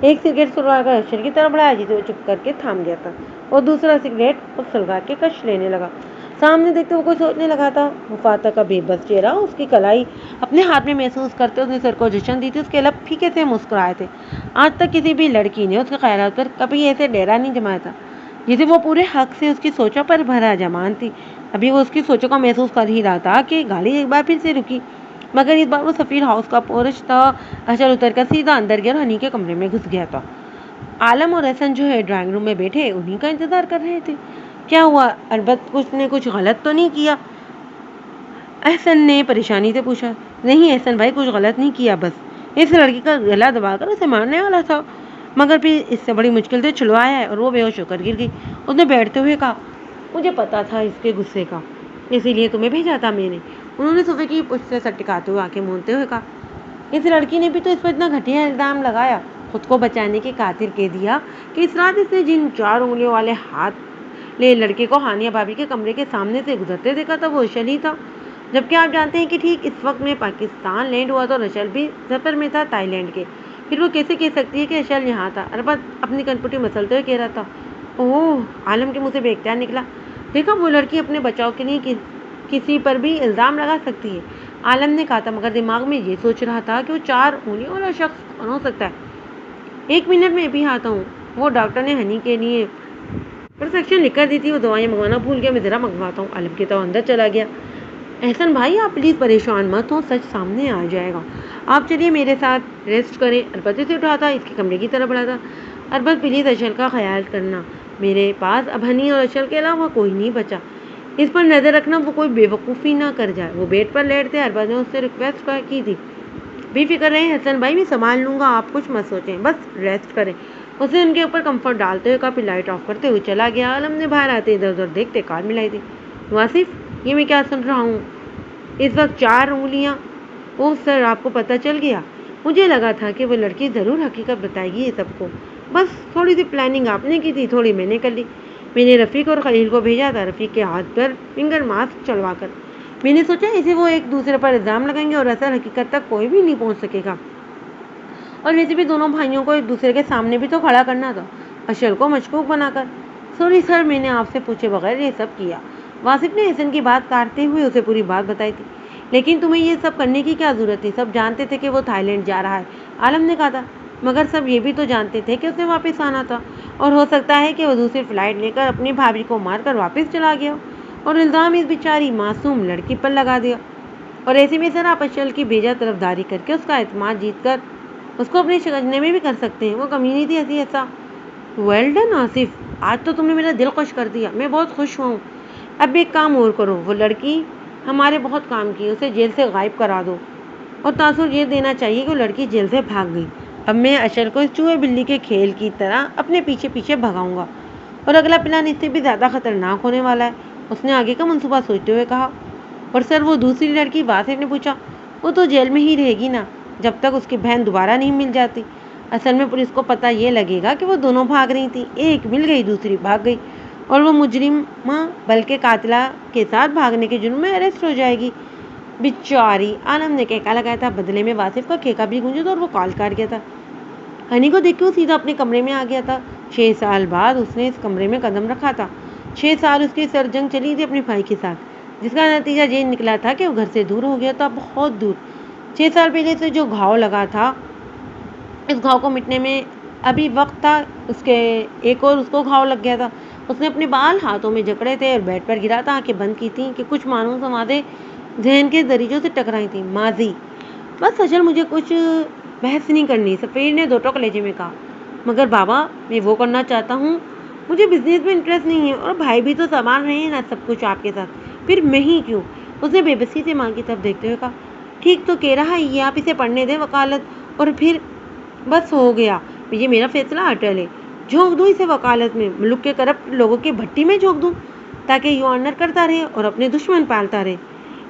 एक सिगरेट सुलगा कर अशर की तरफ बढ़ाया, जिसे वो चुप करके थाम गया था, और दूसरा सिगरेट वो सुलगा के कश लेने लगा। सामने देखते वो कुछ सोचने लगा था। मुफाता का बेबस चेहरा उसकी कलाई अपने हाथ में महसूस करते उसने सर को जशन दी थी। उसके लब फीके से मुस्कुराए थे। आज तक किसी भी लड़की ने उसके ख्यालात पर कभी ऐसे डेरा नहीं जमाया था, जिसे वो पूरे हक से उसकी सोचों पर भरा जमान थी। अभी वो उसकी सोचों का महसूस कर ही रहा था कि गाड़ी एक बार फिर से रुकी, मगर इस बार वो सफ़ीर हाउस का पोर्च था। अशर उतर कर सीधा अंदर गया और हनी के कमरे में घुस गया था। आलम और एहसन जो है ड्राइंग रूम में बैठे उन्हीं का इंतजार कर रहे थे। क्या हुआ अरबत, ने कुछ गलत तो नहीं किया? एहसन ने परेशानी से पूछा। नहीं एहसन भाई, कुछ गलत नहीं किया, बस इस लड़की का गला दबाकर उसे मारने वाला था, मगर फिर इससे बड़ी मुश्किल से छुड़वाया है और वो बेहोश होकर गिर गई। उसने बैठते हुए कहा, मुझे पता था इसके गुस्से का, इसीलिए तुम्हें भेजा था मैंने। उन्होंने सोफे की पुष्ट से सर टिकाते हुए आंखें मूंदते हुए कहा, इस लड़की ने भी तो इस पर इतना घटिया इल्ज़ाम लगाया, खुद को बचाने की खातिर कह दिया कि इस रात इसने जिन 4 उंगलियों वाले हाथ ले लड़के को हानिया भाभी के कमरे के सामने से गुजरते देखा था वो अशल ही था। जबकि आप जानते हैं कि ठीक इस वक्त में पाकिस्तान लैंड हुआ था और अशल भी सफ़र में था थाईलैंड के। फिर वो कैसे कह सकती है कि अशल यहाँ था? अरबत अपनी कनपटी मसलते हुए कह रहा था। ओह, आलम के मुँह से बेख्तियार निकला। देखा, वो लड़की अपने बचाव के लिए किसी पर भी इल्ज़ाम लगा सकती है। आलम ने कहा था, मगर दिमाग में ये सोच रहा था कि वो 4 उंगलियों वाला शख्स कौन हो सकता है। 1 मिनट में भी आता हूँ। वो डॉक्टर ने हनी के लिए प्रिस्क्रिप्शन लिख कर दी थी, वो दवाइयाँ मंगवाना भूल गया, मैं ज़रा मंगवाता हूँ। आलम के तो अंदर चला गया। एहसन भाई आप प्लीज़ परेशान मत हो, सच सामने आ जाएगा। आप चलिए मेरे साथ रेस्ट करें। अरबत से उठा था, इसके कमरे की तरफ बढ़ा था। اربز پلیز اشل کا خیال کرنا، میرے پاس اب ہنی اور اشل کے علاوہ کوئی نہیں بچا، اس پر نظر رکھنا وہ کوئی بے وقوفی نہ کر جائے۔ وہ بیڈ پر لیٹتے اربز نے اس سے ریکویسٹ کی تھی، بے فکر رہیں حسن بھائی، میں سنبھال لوں گا، آپ کچھ مت سوچیں، بس ریسٹ کریں۔ اس نے ان کے اوپر کمفرٹ ڈالتے ہوئے کہا، پھر لائٹ آف کرتے ہوئے چلا گیا۔ عالم نے باہر آتے ادھر ادھر دیکھتے کان ملائی تھی۔ واصف، یہ میں کیا سن رہا ہوں؟ اس وقت 4 انگلیاں؟ اوہ سر، آپ کو پتہ چل گیا؟ مجھے لگا تھا کہ وہ لڑکی ضرور حقیقت بتائے گی یہ سب کو، بس تھوڑی سی پلاننگ آپ نے کی تھی، تھوڑی میں نے کر لی۔ میں نے رفیق اور خلیل کو بھیجا تھا، رفیق کے ہاتھ پر فنگر ماسک چلوا کر۔ میں نے سوچا اسے وہ ایک دوسرے پر الزام لگائیں گے اور اصل حقیقت تک کوئی بھی نہیں پہنچ سکے گا، اور ویسے بھی دونوں بھائیوں کو ایک دوسرے کے سامنے بھی تو کھڑا کرنا تھا، اشل کو مشکوک بنا کر۔ سوری سر، میں نے آپ سے پوچھے بغیر یہ سب کیا۔ واصف نے حسن کی بات کاٹتے ہوئے اسے پوری بات بتائی تھی۔ لیکن تمہیں یہ سب کرنے کی کیا ضرورت تھی؟ سب جانتے تھے کہ وہ تھائی لینڈ جا رہا ہے، عالم نے کہا تھا، مگر سب یہ بھی تو جانتے تھے کہ اس نے واپس آنا تھا، اور ہو سکتا ہے کہ وہ دوسری فلائٹ لے کر اپنی بھابھی کو مار کر واپس چلا گیا اور الزام اس بیچاری معصوم لڑکی پر لگا دیا، اور ایسے میں سر آپ اشل کی بھیجا طرفداری کر کے اس کا اعتماد جیت کر اس کو اپنے شکنجے میں بھی کر سکتے ہیں۔ وہ کمینی تھی ایسا۔ ویل ڈن آصف، آج تو تم نے میرا دل خوش کر دیا، میں بہت خوش ہوں۔ اب ایک کام اور کرو، وہ لڑکی ہمارے بہت کام کی، اسے جیل سے غائب کرا دو، اور تاثر یہ دینا چاہیے کہ وہ لڑکی جیل سے بھاگ گئی۔ اب میں اشل کو اس چوہے بلی کے کھیل کی طرح اپنے پیچھے پیچھے بھگاؤں گا، اور اگلا پلان اس سے بھی زیادہ خطرناک ہونے والا ہے، اس نے آگے کا منصوبہ سوچتے ہوئے کہا۔ اور سر وہ دوسری لڑکی؟ واصف نے پوچھا۔ وہ تو جیل میں ہی رہے گی نا، جب تک اس کی بہن دوبارہ نہیں مل جاتی۔ اصل میں پولیس کو پتہ یہ لگے گا کہ وہ دونوں بھاگ رہی تھیں، ایک مل گئی دوسری بھاگ گئی، اور وہ مجرمہ بلکہ قاتلہ کے ساتھ بھاگنے کے جرم میں اریسٹ ہو جائے گی۔ بیچاری، عالم نے کہکا لگایا تھا۔ بدلے میں واصف کا کھیکا بھی گونجا تھا اور وہ کال کاٹ گیا تھا۔ ہنی کو دیکھ کے وہ سیدھا اپنے کمرے میں آ گیا تھا۔ 6 سال بعد اس نے اس کمرے میں قدم رکھا تھا۔ 6 سال اس کی سر جنگ چلی تھی اپنے بھائی کے ساتھ، جس کا نتیجہ یہ نکلا تھا کہ وہ گھر سے دور ہو گیا تھا، بہت دور۔ 6 سال پہلے سے جو گھاؤ لگا تھا، اس گھاؤ کو مٹنے میں ابھی وقت تھا، اس کے ایک اور اس کو گھاؤ لگ گیا تھا۔ اس نے اپنے بال ہاتھوں میں جکڑے تھے اور بیڈ پر گرا تھا، آنکھیں بند کی تھیں کہ کچھ مانوس آوازیں ذہن کے دریچوں سے ٹکرائی تھیں۔ ماضی، بس اشل مجھے کچھ بحث نہیں کرنی، سفیر نے دو ٹوک لہجے میں کہا۔ مگر بابا، میں وہ کرنا چاہتا ہوں، مجھے بزنس میں انٹرسٹ نہیں ہے، اور بھائی بھی تو سنبھال رہے ہیں نا سب کچھ آپ کے ساتھ، پھر میں ہی کیوں؟ اس نے بے بسی سے ماں کی طرف دیکھتے ہوئے کہا۔ ٹھیک تو کہہ رہا ہے یہ، آپ اسے پڑھنے دیں وکالت، اور پھر بس ہو گیا، یہ میرا فیصلہ اٹل ہے۔ جھونک دوں اسے وکالت میں، ملک کے کرپٹ لوگوں کی بھٹی میں جھونک دوں، تاکہ یو آنر کرتا رہے اور اپنے دشمن پالتا رہے۔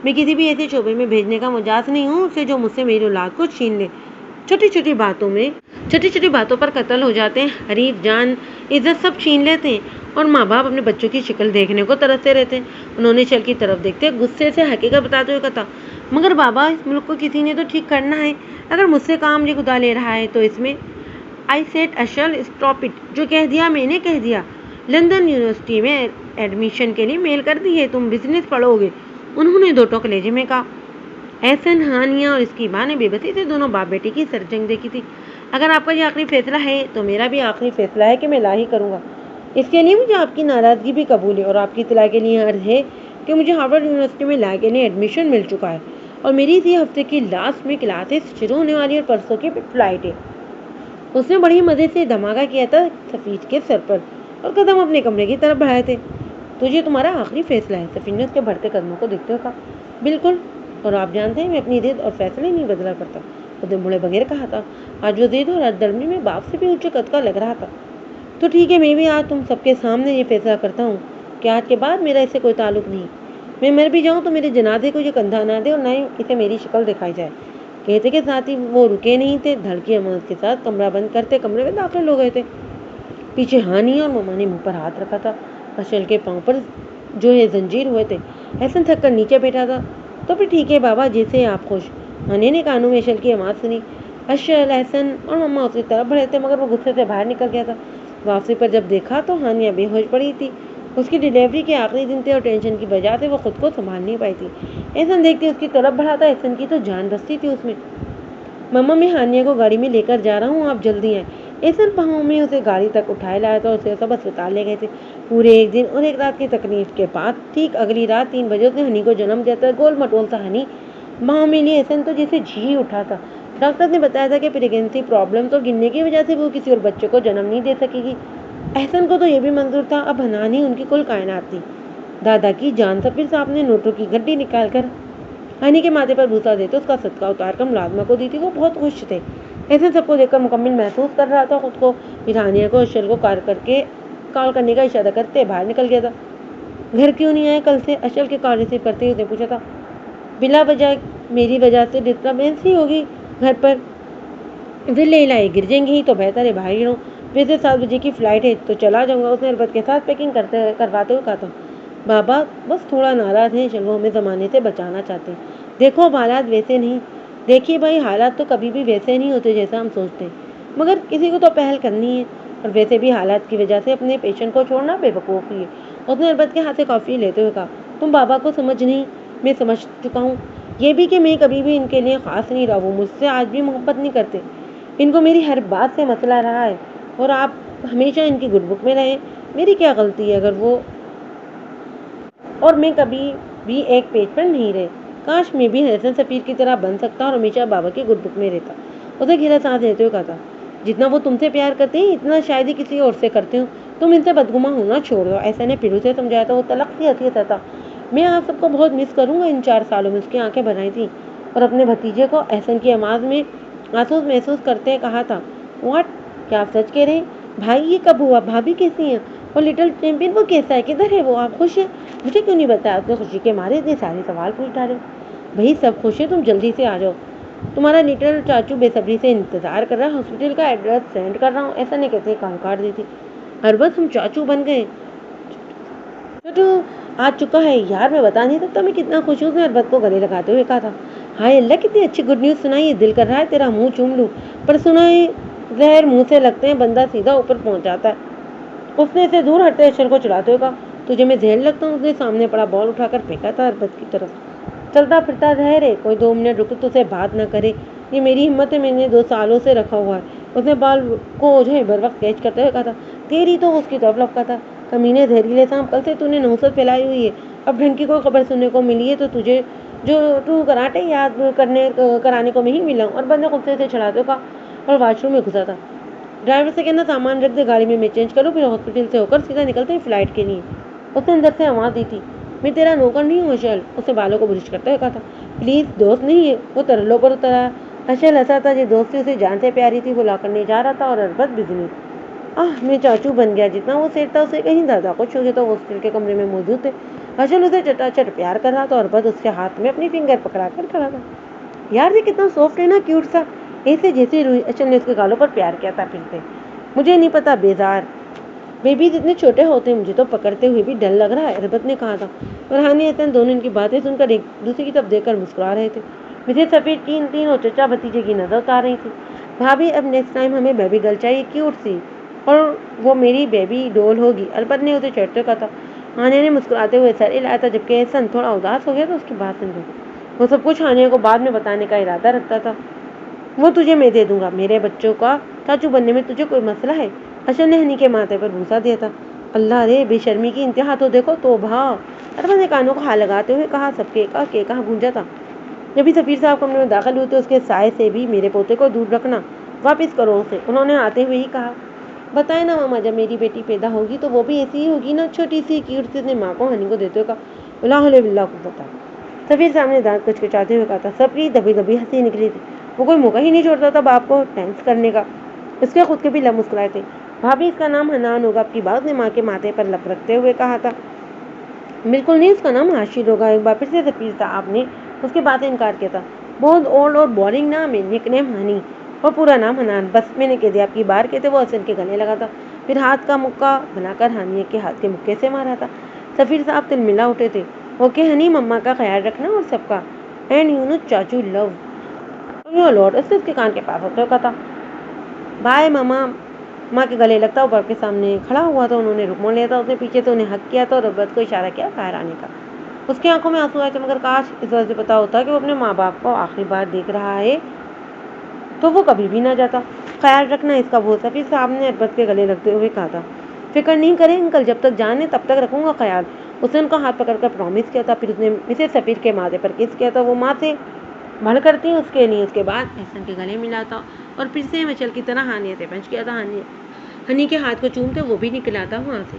میں کسی بھی ایسے شعبے میں بھیجنے کا مجاز نہیں ہوں اسے جو مجھ سے میری اولاد کو چھین لے۔ چھوٹی چھوٹی باتوں پر قتل ہو جاتے ہیں، حریف، جان، عزت سب چھین لیتے ہیں، اور ماں باپ اپنے بچوں کی شکل دیکھنے کو ترستے رہتے ہیں۔ انہوں نے اشل کی طرف دیکھتے غصے سے حقیقت بتاتے ہوئے کہا، مگر بابا اس ملک کو کسی نے تو ٹھیک کرنا ہے، اگر مجھ سے کام یہ خدا لے رہا ہے تو اس میں آئی سیٹ اشل اسٹاپ اٹ، جو کہہ دیا میں نے کہہ دیا۔ لندن یونیورسٹی میں ایڈمیشن کے لیے میل کر دی ہے، تم بزنس پڑھو گے، انہوں نے دو ٹوک لہجے میں کہا۔ احسن، ہانیہ اور اس کی ماں نے بے بسی سے دونوں باپ بیٹی کی سر جنگ دیکھی تھی۔ اگر آپ کا یہ آخری فیصلہ ہے تو میرا بھی آخری فیصلہ ہے کہ میں لا ہی کروں گا۔ اس کے لیے مجھے آپ کی ناراضگی بھی قبول ہے، اور آپ کی اطلاع کے لیے عرض ہے کہ مجھے ہارورڈ یونیورسٹی میں لا کے لیے ایڈمیشن مل چکا ہے، اور میری اسی ہفتے کی لاسٹ میں کلاسز شروع ہونے والی، اور پرسوں کی فلائٹ ہے۔ اس نے بڑی مزے سے دھماکہ کیا تھا سفیر کے سر پر، اور قدم اپنے کمرے کی طرف بڑھائے تھے۔ تو یہ تمہارا آخری فیصلہ ہے؟ سفیر نے اس کے بڑھتے قدموں کو دیکھتے ہوئے کہا۔ بالکل، اور آپ جانتے ہیں میں اپنی ضد اور فیصلے نہیں بدلا کرتا، اس نے بڑے بغیر کہا تھا۔ آج وہ ضد اور ہردرمی میں باپ سے بھی اونچے قد کا لگ رہا تھا۔ تو ٹھیک ہے، میں بھی آج تم سب کے سامنے یہ فیصلہ کرتا ہوں کہ آج کے بعد میرا اس سے کوئی تعلق نہیں۔ میں مر بھی جاؤں تو میرے جنازے کو یہ کندھا نہ دے اور نہ ہی اسے میری شکل دکھائی جائے۔ کہتے کے ساتھ ہی وہ رکے نہیں تھے، دھڑکی آواز کے ساتھ کمرہ بند کرتے کمرے میں داخل ہو گئے تھے۔ پیچھے ہانی اور مما نے منہ پر ہاتھ رکھا تھا، اشل کے پاؤں پر جو ہے زنجیر ہوئے تھے۔ احسن تھک کر نیچے بیٹھا تھا۔ تو پھر ٹھیک ہے بابا، جیسے آپ خوش۔ ہانی نے کانوں میں اشل کی آواز سنی۔ اشل، احسن اور مما اس کی طرف بڑھے تھے، مگر وہ غصے سے باہر نکل گیا تھا۔ واپسی پر جب دیکھا تو ہانیہ بے ہوش پڑی تھی۔ اس کی ڈیلیوری کے آخری دن تھے اور ٹینشن کی وجہ سے وہ خود کو سنبھال نہیں پائی تھی۔ احسن دیکھتے اس کی طرف بڑھا تھا، احسن کی تو جان بستی تھی اس میں۔ مما، میں ہانیہ کو گاڑی میں لے کر جا رہا ہوں، آپ جلدی آئیں۔ احسن پاؤں میں اسے گاڑی تک اٹھائے لایا تھا اور اسے سب اسپتال لے گئے تھے۔ پورے ایک دن اور ایک رات کی تکلیف کے بعد ٹھیک اگلی رات 3 بجے اس نے ہنی کو جنم دیا تھا۔ گول مٹول سا ہنی باہوں میں لیے احسن تو جیسے جی اٹھا تھا۔ डॉक्टर ने बताया था कि प्रेगनेंसी प्रॉब्लम्स और गिनने की वजह से वो किसी और बच्चे को जन्म नहीं दे सकेगी। एहसन को तो ये भी मंजूर था, अब हनान ही उनकी कुल कायनात थी। दादा की जान। सफीर साहब ने नोटों की गड्डी निकाल कर हनी के माथे पर भूसा देते उसका सदका उतार कर मुलाजमा को दी थी। वो बहुत खुश थे। ऐसे सबको देखकर मुकम्मिल महसूस कर रहा था खुद को। फिर हानिया को अशल को कॉल करने का इशारा करते बाहर निकल गया था। घर क्यों नहीं आए कल से? अशल के कॉल रिसीव करते ही उसने पूछा था। बिला वजह मेरी वजह से डिस्टर्बेंस ही होगी घर पर, फिर ले लाई गिर जाएंगी ही तो बेहतर है बाहर ही रहूं। वैसे 7 बजे की फ्लाइट है तो चला जाऊंगा, उसने अरबत के साथ पैकिंग करवाते हुए कहा था। बाबा बस थोड़ा नाराज हैं, चलो हमें ज़माने से बचाना चाहते हैं। देखो अब हालात वैसे नहीं। देखिए भाई, हालात तो कभी भी वैसे नहीं होते जैसा हम सोचते हैं, मगर किसी को तो पहल करनी है। और वैसे भी हालात की वजह से अपने पेशेंट को छोड़ना बेवकूफ़ी है। उसने अरबत के हाथ से कॉफ़ी लेते हुए कहा, तुम बाबा को समझ नहीं, मैं समझ चुका हूँ। ये भी कि मैं कभी भी इनके लिए ख़ास नहीं रहा, वो मुझसे आज भी मोहब्बत नहीं करते। इनको मेरी हर बात से मसला रहा है और आप हमेशा इनकी गुड बुक में रहे। मेरी क्या गलती है अगर वो और मैं कभी भी एक पेज पर नहीं रहे। काश मैं भी हसन सफीर की तरह बन सकता और हमेशा बाबा की गुड बुक में रहता। उसे गहरा सांस लेते हुए कहा था, जितना वो तुमसे प्यार करते हैं इतना शायद ही किसी और से करते हो। तुम इनसे बदगुमा होना छोड़ दो। ऐसा ने फिर उसे समझाया था। वो तलख सी हंसी था। मैं आप सबको बहुत मिस करूंगा। इन 4 सालों में उसकी आंखें भर आई थी और अपने भतीजे को एहसन की आवाज़ में आंसू महसूस करते कहा था, व्हाट, क्या आप सच कह रहे हैं? भाई ये कब हुआ? भाभी कैसी हैं? और लिटिल चैंपियन वो कैसा है? किधर है वो? आप खुश हैं? मुझे क्यों नहीं बताया? उसने खुशी के मारे इतने सारे सवाल पूछ डाले। भाई सब खुश है, तुम जल्दी से आ जाओ। तुम्हारा लिटिल चाचू बेसब्री से इंतजार कर रहा है। हॉस्पिटल का एड्रेस सेंड कर रहा हूँ। ऐसा नहीं कहते कान काट दी थी। अरबत हम चाचू बन गए। छोटू आ चुका है यार, मैं बता नहीं सकता मैं कितना खुश हूँ। उसने अरबत को गले लगाते हुए कहा था। हाय अल्लाह, कितनी अच्छी गुड न्यूज़ सुनाई है। दिल कर रहा है तेरा मुंह चूम लूँ, पर सुनाई जहर मुंह से लगते हैं बंदा सीधा ऊपर पहुंच जाता है। उसने इसे दूर हटते अशर को चिढ़ाते हुए कहा, तुझे मैं जहर लगता हूँ? उसने सामने पड़ा बॉल उठाकर फेंका था अरबत की तरफ। चलता फिरता जहर है, कोई 2 मिनट रुके तो उसे बात न करे। ये मेरी हिम्मत है, मैंने 2 सालों से रखा हुआ है। उसने बाल को जो है बर वक्त कैच करते हुए कहा था। तेरी तो उसकी तरफ लपका था। कमीने जहरीले सांप, कल से तूने नौसत फैलाई हुई है। अब ढंग की कोई खबर सुनने को मिली है तो तुझे जो तू कराटे याद कराने को मैं ही मिला हूँ। और बंदे गुस्से से चढ़ाते कहा और वॉशरूम में घुसा था। ड्राइवर से कहना सामान रख दे गाड़ी में, मैं चेंज करूँ, फिर हॉस्पिटल से होकर सीधा निकलते हैं फ्लाइट के लिए। उसने अंदर से आवाज़ दी थी, मैं तेरा नौकर नहीं हूँ अशल। उसने बालों को बुरिश करते हुए कहा था। प्लीज़, दोस्त नहीं है। वो तरलों पर उतरा। अशल हंसा था। जो दोस्ती उसे जान से प्यारी थी वो ला करने जा रहा था और अरबत बिजली। मैं चाचू बन गया। जितना वो सेठ था उसे कहीं ज़्यादा कुछ हो गया। तो वो हॉस्पिटल के कमरे में मौजूद थे। अशल उसे चटाचट प्यार कर रहा था और अरबत उसके हाथ में अपनी फिंगर पकड़ा कर खड़ा था। यार ये कितना सॉफ्ट है ना, क्यूट सा, ऐसे जैसे रुई। अशल ने उसके गालों पर प्यार किया था फिर से। मुझे नहीं पता, बेजार बेबीज इतने छोटे होते हैं, मुझे तो पकड़ते हुए भी डर लग रहा है, अरबत ने कहा था। और हानी हसन दोनों इनकी बातें सुनकर एक दूसरे की तरफ देखकर मुस्कुरा रहे थे। मुझे सफेद तीन और चचा भतीजे की नजर उतार रही थी। भाभी अब नेक्स्ट टाइम हमें बेबी गर्ल चाहिए, क्यूट सी, और वो मेरी बेबी डॉल होगी, अरबत ने उसे चढ़ते कहा था। हानिया ने मुस्कुराते हुए सर हिलाया था, जबकि एहसन थोड़ा उदास हो गया तो उसकी बात सुन गई। वो सब कुछ हानिया को बाद में बताने का इरादा रखता था। वो तुझे मैं दे दूंगा। मेरे बच्चों का चाचू बनने में तुझे कोई मसला है? अशर ने हनी के माथे पर भूसा दिया था। अल्लाह रे, बेशर्मी की इंतहा तो देखो। तो भाव अरबा ने कानों को हाथ लगाते हुए कहा। सबके के कहा गूंजा था। जब भी सफीर साहब कमरे में दाखिल हुए तो उसके साय से भी मेरे पोते को दूर रखना, वापिस करो उसे। उन्होंने आते हुए ही कहा। बताए ना मामा, जब मेरी बेटी पैदा होगी तो वो भी ऐसी ही होगी ना, छोटी सी क्यूट सी। ने माँ को हनी को देते हुए कहा। बिल्ला को बता। सफीर साहब ने दांत कुचकुचाते हुए कहा था। सबकी दबी दबी हंसी निकली थी। वो कोई मौका ही नहीं छोड़ता था बाप को थैंक्स करने का। उसके खुद के भी लब मुस्कुराए थे। भाभी इसका नाम हनान होगा आपकी बात ने माँ के माथे पर लब रखते हुए कहा था। बिल्कुल नहीं, उसका नाम हाशिर होगा। एक बार फिर से सफीर साहब ने उसकी बातें इनकार किया था। बहुत ओल्ड और बोरिंग नाम है, निकनेम हनी और पूरा नाम हनान। बस मैंने कह दिया आपकी बार कहते वो हसन के गले लगा था, फिर हाथ का मुक्का बनाकर हानिया के हाथ के मुक्के से मारा था। सफीर साहब तिल मिला उठे थे। ओके हनी, मम्मा का ख्याल रखना और सबका, एंड यू नो चाचू लव यू लॉट। उसके कान के पास होते कहा था। बाय मामा। माँ के गले लगता वो बाप के सामने खड़ा हुआ था। उन्होंने रुक मोड़ लिया था। उसने पीछे से उन्हें हक किया था और रब्बत को इशारा किया बाहर आने का। उसकी आंखों में आंसू आए थे, मगर काश इस वजह से पता होता कि वो अपने माँ बाप को आखिरी बार देख रहा है तो वो कभी भी ना जाता। ख्याल रखना इसका, वो सफीर साहब ने अरबत के गले लगते हुए कहा था। फिक्र नहीं करें अंकल, जब तक जाने तब तक रखूंगा ख्याल। उसने उनका हाथ पकड़कर प्रॉमिस किया था। फिर उसने मिसेस सफीर के माथे पर किस किया था। वो माँ से بڑھ کرتی اس کے نہیں، اس کے بعد احسن کے گلے ملاتا اور پھر سے مچل کی طرح ہانیہ سے پنچ کیا تھا۔ ہنی کے ہاتھ کو چومتے وہ بھی نکل آتا وہاں سے۔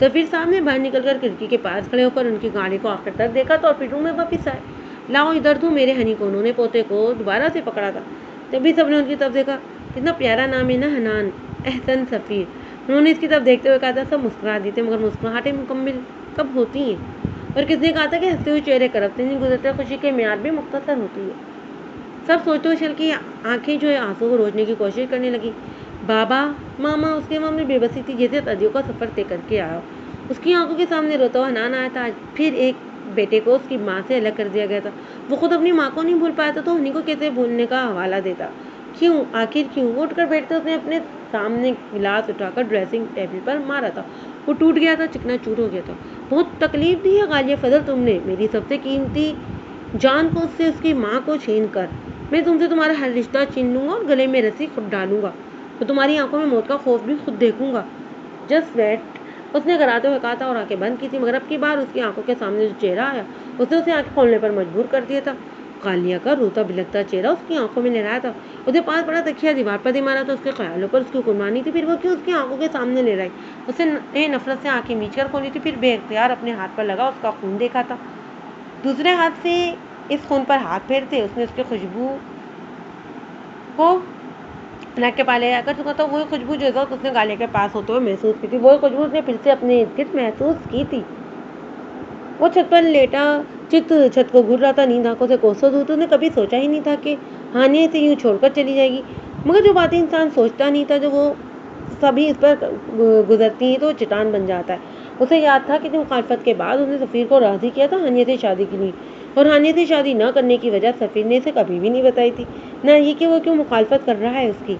سفیر صاحب نے باہر نکل کر کھڑکی کے پاس کھڑے ہو کر ان کی گاڑی کو آخر تک دیکھا تو اور پھر روم میں واپس آئے۔ لاؤ ادھر تو میرے ہنی کو، انہوں نے پوتے کو دوبارہ سے پکڑا تھا۔ تبھی سب نے ان کی طرف دیکھا۔ کتنا پیارا نام ہے نا، حنان، احسن سفیر۔ انہوں نے اس کی طرف دیکھتے ہوئے کہا تھا۔ سب مسکرا دیتے مگر مسکراہٹیں مکمل کب ہوتی ہیں؟ اور کس نے کہا تھا کہ ہنستے ہوئے چہرے کرپتے نہیں گزرتے، خوشی کے معیار بھی مختصر ہوتی ہے؟ سب سوچتے ہوئے چل کی آنکھیں جو ہے آنسو کو روکنے کی کوشش کرنے لگی۔ بابا، ماما، اس کے معاملے بے بسی تھی جیسے صدیوں کا سفر طے کر کے آیا۔ اس کی آنکھوں کے سامنے روتا ہوا حنان آیا تھا۔ آج پھر ایک بیٹے کو اس کی ماں سے الگ کر دیا گیا تھا۔ وہ خود اپنی ماں کو نہیں بھول پایا تھا تو ہنی کو کیسے بھولنے کا حوالہ دیتا؟ کیوں؟ آخر کیوں؟ وہ اٹھ کر بیٹھتے اس نے اپنے سامنے گلاس اٹھا کر ڈریسنگ ٹیبل پر مارا تھا۔ وہ ٹوٹ گیا تھا، چکنا چور ہو گیا تھا۔ بہت تکلیف دی ہے غالیہ فضل تم نے، میری سب سے قیمتی جان کو اس سے اس کی ماں کو چھین کر۔ میں تم سے تمہارا ہر رشتہ چھین لوں گا اور گلے میں رسی خود ڈالوں گا تو تمہاری آنکھوں میں موت کا خوف بھی خود دیکھوں گا۔ جسٹ ویٹ، اس نے کراتے ہوئے کہا تھا اور آنکھیں بند کی تھی، مگر اب کی بار اس کی آنکھوں کے سامنے جو چہرہ آیا اس نے اسے آنکھیں کھولنے پر مجبور کر دیا تھا۔ غالیہ کا روتا بلکتا چہرہ اس کی آنکھوں میں لہرایا تھا۔ اسے پاس پڑا تکیہ دیوار پر دے مارا تو اس کے خیالوں پر اس کی قربانی تھی، پھر وہ کیوں اس کی آنکھوں کے سامنے لہرائی؟ اسے نفرت سے آنکھیں میچ کر کھولی تھی، پھر بے اختیار اپنے ہاتھ پر لگا اس کا خون دیکھا تھا۔ دوسرے ہاتھ سے اس خون پر ہاتھ پھیرتے اس نے اس کی خوشبو کو ناک کے پالے آ کر چکا تھا۔ وہی خوشبو جو اس وقت اس نے غالیہ کے پاس ہوتے ہوئے محسوس کی تھی، وہی خوشبو اس نے پھر سے اپنے ارد گرد محسوس کی تھی۔ وہ چھت پر لیٹا چت چھت کو گھور رہا تھا، نیند آنکھوں سے کوسوں دور تھی۔ اس نے کبھی سوچا ہی نہیں تھا کہ ہانیہ اسے یوں چھوڑ کر چلی جائے گی، مگر جو باتیں انسان سوچتا نہیں تھا جو وہ سبھی اس پر گزرتی ہیں تو وہ چٹان بن جاتا ہے۔ اسے یاد تھا کہ مخالفت کے بعد اس نے سفیر کو راضی کیا تھا ہانیہ سے شادی کے لیے، اور ہانیہ سے شادی نہ کرنے کی وجہ سفیر نے اسے کبھی بھی نہیں بتائی تھی، نہ یہ کہ وہ کیوں مخالفت کر رہا ہے اس کی۔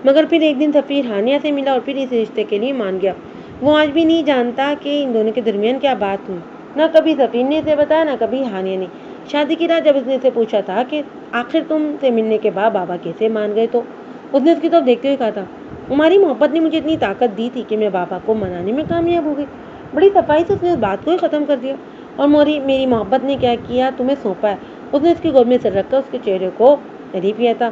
مگر پھر ایک دن سفیر ہانیہ سے ملا اور پھر اس رشتے کے لیے مان گیا۔ وہ آج بھی نہیں جانتا کہ ان دونوں کے درمیان کیا بات ہوئی، نہ کبھی سفیر نے اسے بتایا نہ کبھی ہانیہ نے۔ شادی کی رات جب اس نے اسے پوچھا تھا کہ آخر تم سے ملنے کے بعد بابا کیسے مان گئے، تو اس نے اس کی طرف دیکھتے ہوئے کہا تھا، تمہاری محبت نے مجھے اتنی طاقت دی تھی کہ میں بابا کو منانے میں کامیاب ہو گئی۔ بڑی صفائی سے اس نے اس بات کو ہی ختم کر دیا۔ اور میری محبت نے کیا کیا، تمہیں سونپا ہے۔ اس نے اس کی گود میں سر رکھ کر اس کے چہرے کو ریپ کیا تھا۔